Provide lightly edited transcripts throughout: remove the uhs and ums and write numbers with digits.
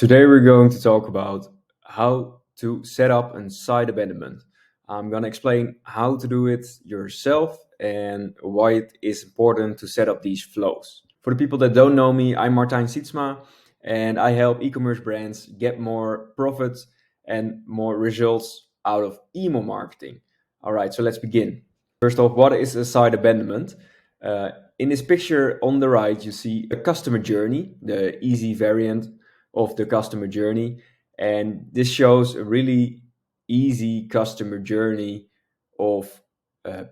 Today we're going to talk about how to set up a site abandonment. I'm going to explain how to do it yourself and why it is important to set up these flows. For the people that don't know me, I'm Martijn Sietsma and I help e-commerce brands get more profits and more results out of email marketing. All right, so let's begin. First off, what is a site abandonment? In this picture on the right, you see a customer journey, the easy variant of the customer journey. And this shows a really easy customer journey of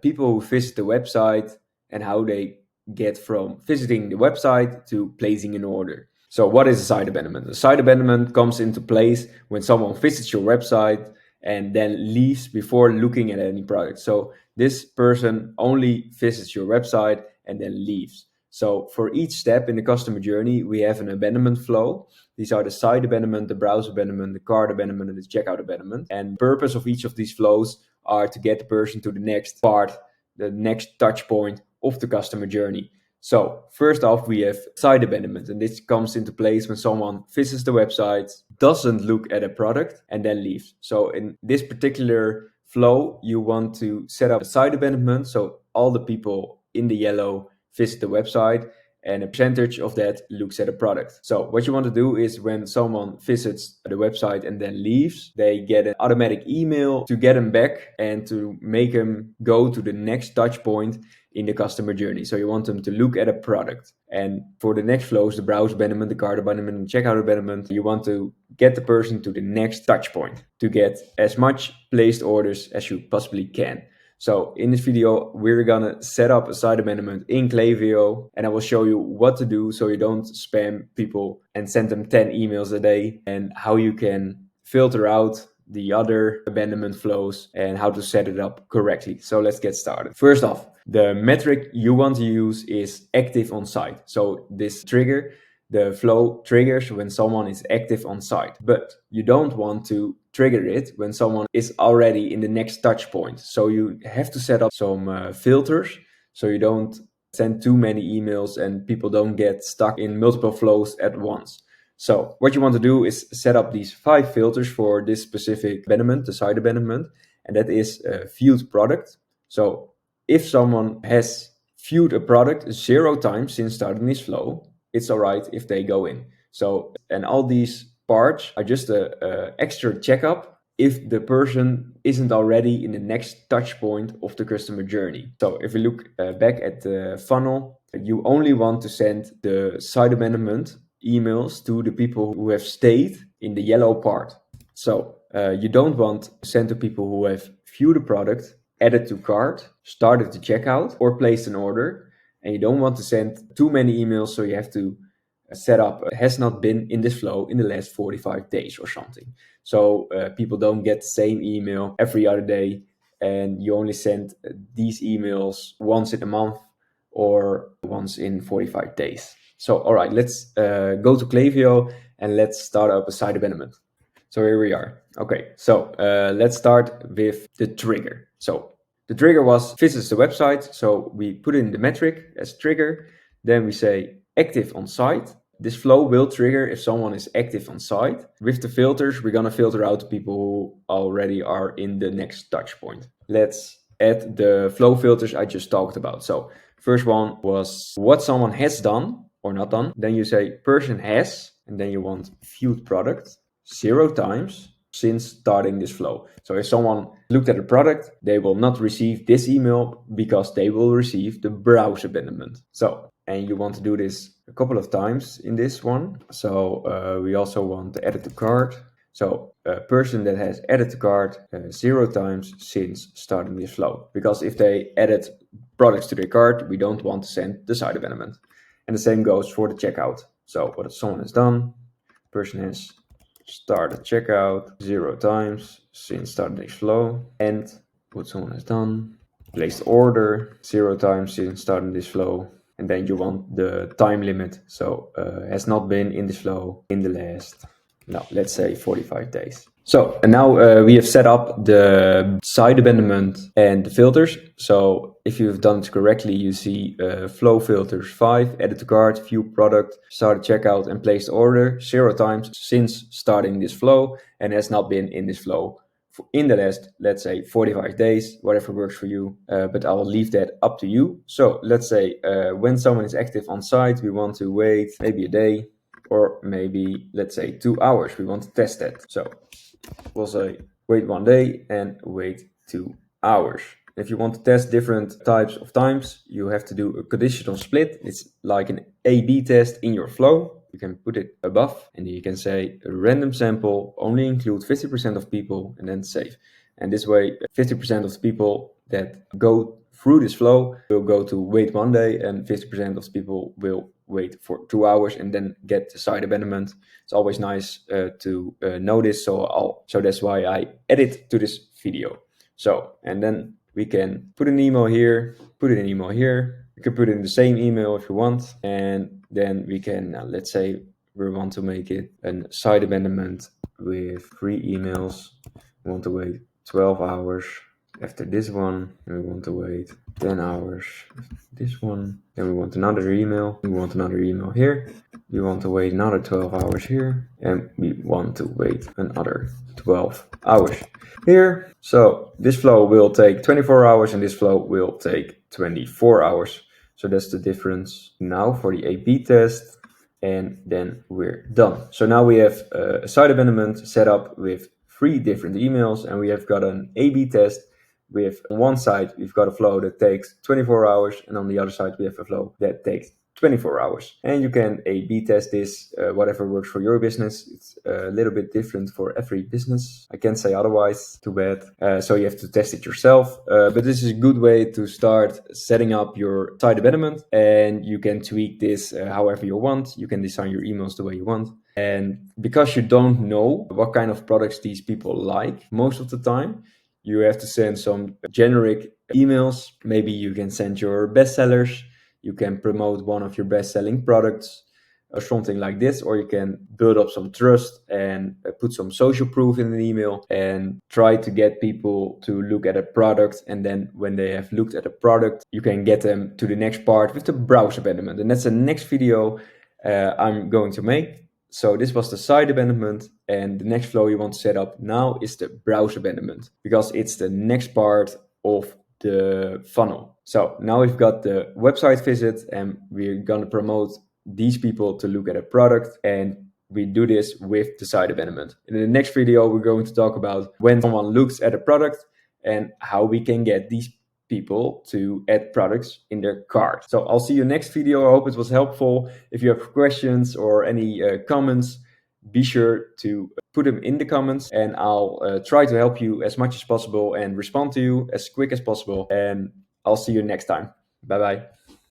people who visit the website and how they get from visiting the website to placing an order. So what is a site abandonment? A site abandonment comes into place when someone visits your website and then leaves before looking at any product. So this person only visits your website and then leaves. So for each step in the customer journey, we have an abandonment flow. These are the site abandonment, the browse abandonment, the cart abandonment, and the checkout abandonment. And the purpose of each of these flows are to get the person to the next part, the next touch point of the customer journey. So first off, we have site abandonment, and this comes into place when someone visits the website, doesn't look at a product, and then leaves. So in this particular flow, you want to set up a site abandonment, so all the people in the yellow visit the website and a percentage of that looks at a product. So what you want to do is when someone visits the website and then leaves, they get an automatic email to get them back and to make them go to the next touch point in the customer journey. So you want them to look at a product. And for the next flows, the browse abandonment, the cart abandonment, and checkout abandonment, you want to get the person to the next touch point to get as much placed orders as you possibly can. So in this video, we're gonna set up a site abandonment in Klaviyo, and I will show you what to do so you don't spam people and send them 10 emails a day, and how you can filter out the other abandonment flows and how to set it up correctly. So let's get started. First off, the metric you want to use is active on site. So this trigger, the flow triggers when someone is active on site, but you don't want to trigger it when someone is already in the next touch point. So you have to set up some filters so you don't send too many emails and people don't get stuck in multiple flows at once. So what you want to do is set up these 5 filters for this specific abandonment, the site abandonment, and that is viewed product. So if someone has viewed a product 0 times since starting this flow, it's all right if they go in. So, and all these parts are just a extra checkup if the person isn't already in the next touch point of the customer journey. So if we look back at the funnel, you only want to send the site abandonment emails to the people who have stayed in the yellow part. So you don't want to send to people who have viewed the product, added to cart, started to checkout, or placed an order. And you don't want to send too many emails, so you have to set up has not been in this flow in the last 45 days or something. So people don't get the same email every other day, and you only send these emails once in a month or once in 45 days. So, all right, let's go to Klaviyo and let's start up a site abandonment. So here we are. Okay, so let's start with the trigger. So the trigger was visits the website. So we put in the metric as trigger. Then we say active on site. This flow will trigger if someone is active on site. With the filters, we're gonna filter out the people who already are in the next touch point. Let's add the flow filters I just talked about. So first one was what someone has done or not done. Then you say person has, and then you want viewed product 0 times since starting this flow. So if someone looked at a product, they will not receive this email because they will receive the browse abandonment. So, and you want to do this a couple of times in this one. So we also want to add to cart. So a person that has added to cart 0 times since starting this flow. Because if they added products to their cart, we don't want to send the site abandonment. And the same goes for the checkout. So what someone has done, person has started checkout 0 times since starting this flow, and what someone has done, placed order 0 times since starting this flow, and then you want the time limit. So has not been in this flow in the last, let's say 45 days. So, and now we have set up the site abandonment and the filters. So if you've done it correctly, you see flow filters 5, edit to cart, view product, start a checkout and place the order 0 times since starting this flow and has not been in this flow in the last, let's say, 45 days, whatever works for you. But I will leave that up to you. So let's say when someone is active on site, we want to wait maybe a day or maybe, let's say, 2 hours. We want to test that. So we'll say wait 1 day and wait 2 hours. If you want to test different types of times, you have to do a conditional split. It's like an A/B test in your flow. You can put it above and you can say a random sample, only include 50% of people and then save. And this way, 50% of the people that go through this flow will go to wait 1 day and 50% of the people will wait for 2 hours and then get the site abandonment. It's always nice to know this, so that's why I edit to this video. So, and then we can put an email here, put an email here. You can put it in the same email if you want, and then we can, let's say we want to make it a site abandonment with 3 emails. We want to wait 12 hours after this one, and we want to wait 10 hours after this one. Then we want another email. We want another email here. We want to wait another 12 hours here, and we want to wait another 12 hours here. So this flow will take 24 hours and this flow will take 24 hours. So that's the difference now for the A/B test, and then we're done. So now we have a site abandonment set up with 3 different emails, and we have got an A/B test with, on one side we've got a flow that takes 24 hours, and on the other side we have a flow that takes 24 hours. And you can A/B test this, whatever works for your business. It's a little bit different for every business. I can't say otherwise, too bad. So you have to test it yourself. But this is a good way to start setting up your site abandonment, and you can tweak this however you want. You can design your emails the way you want. And because you don't know what kind of products these people like most of the time, you have to send some generic emails. Maybe you can send your bestsellers. You can promote one of your best-selling products or something like this, or you can build up some trust and put some social proof in an email and try to get people to look at a product. And then when they have looked at a product, you can get them to the next part with the browse abandonment. And that's the next video I'm going to make. So this was the site abandonment, and the next flow you want to set up now is the browse abandonment, because it's the next part of the funnel. So now we've got the website visit, and we're going to promote these people to look at a product, and we do this with the site abandonment. In the next video, we're going to talk about when someone looks at a product and how we can get these people to add products in their cart. So I'll see you next video. I hope it was helpful. If you have questions or any comments, be sure to put them in the comments, and I'll try to help you as much as possible and respond to you as quick as possible. And I'll see you next time. Bye bye.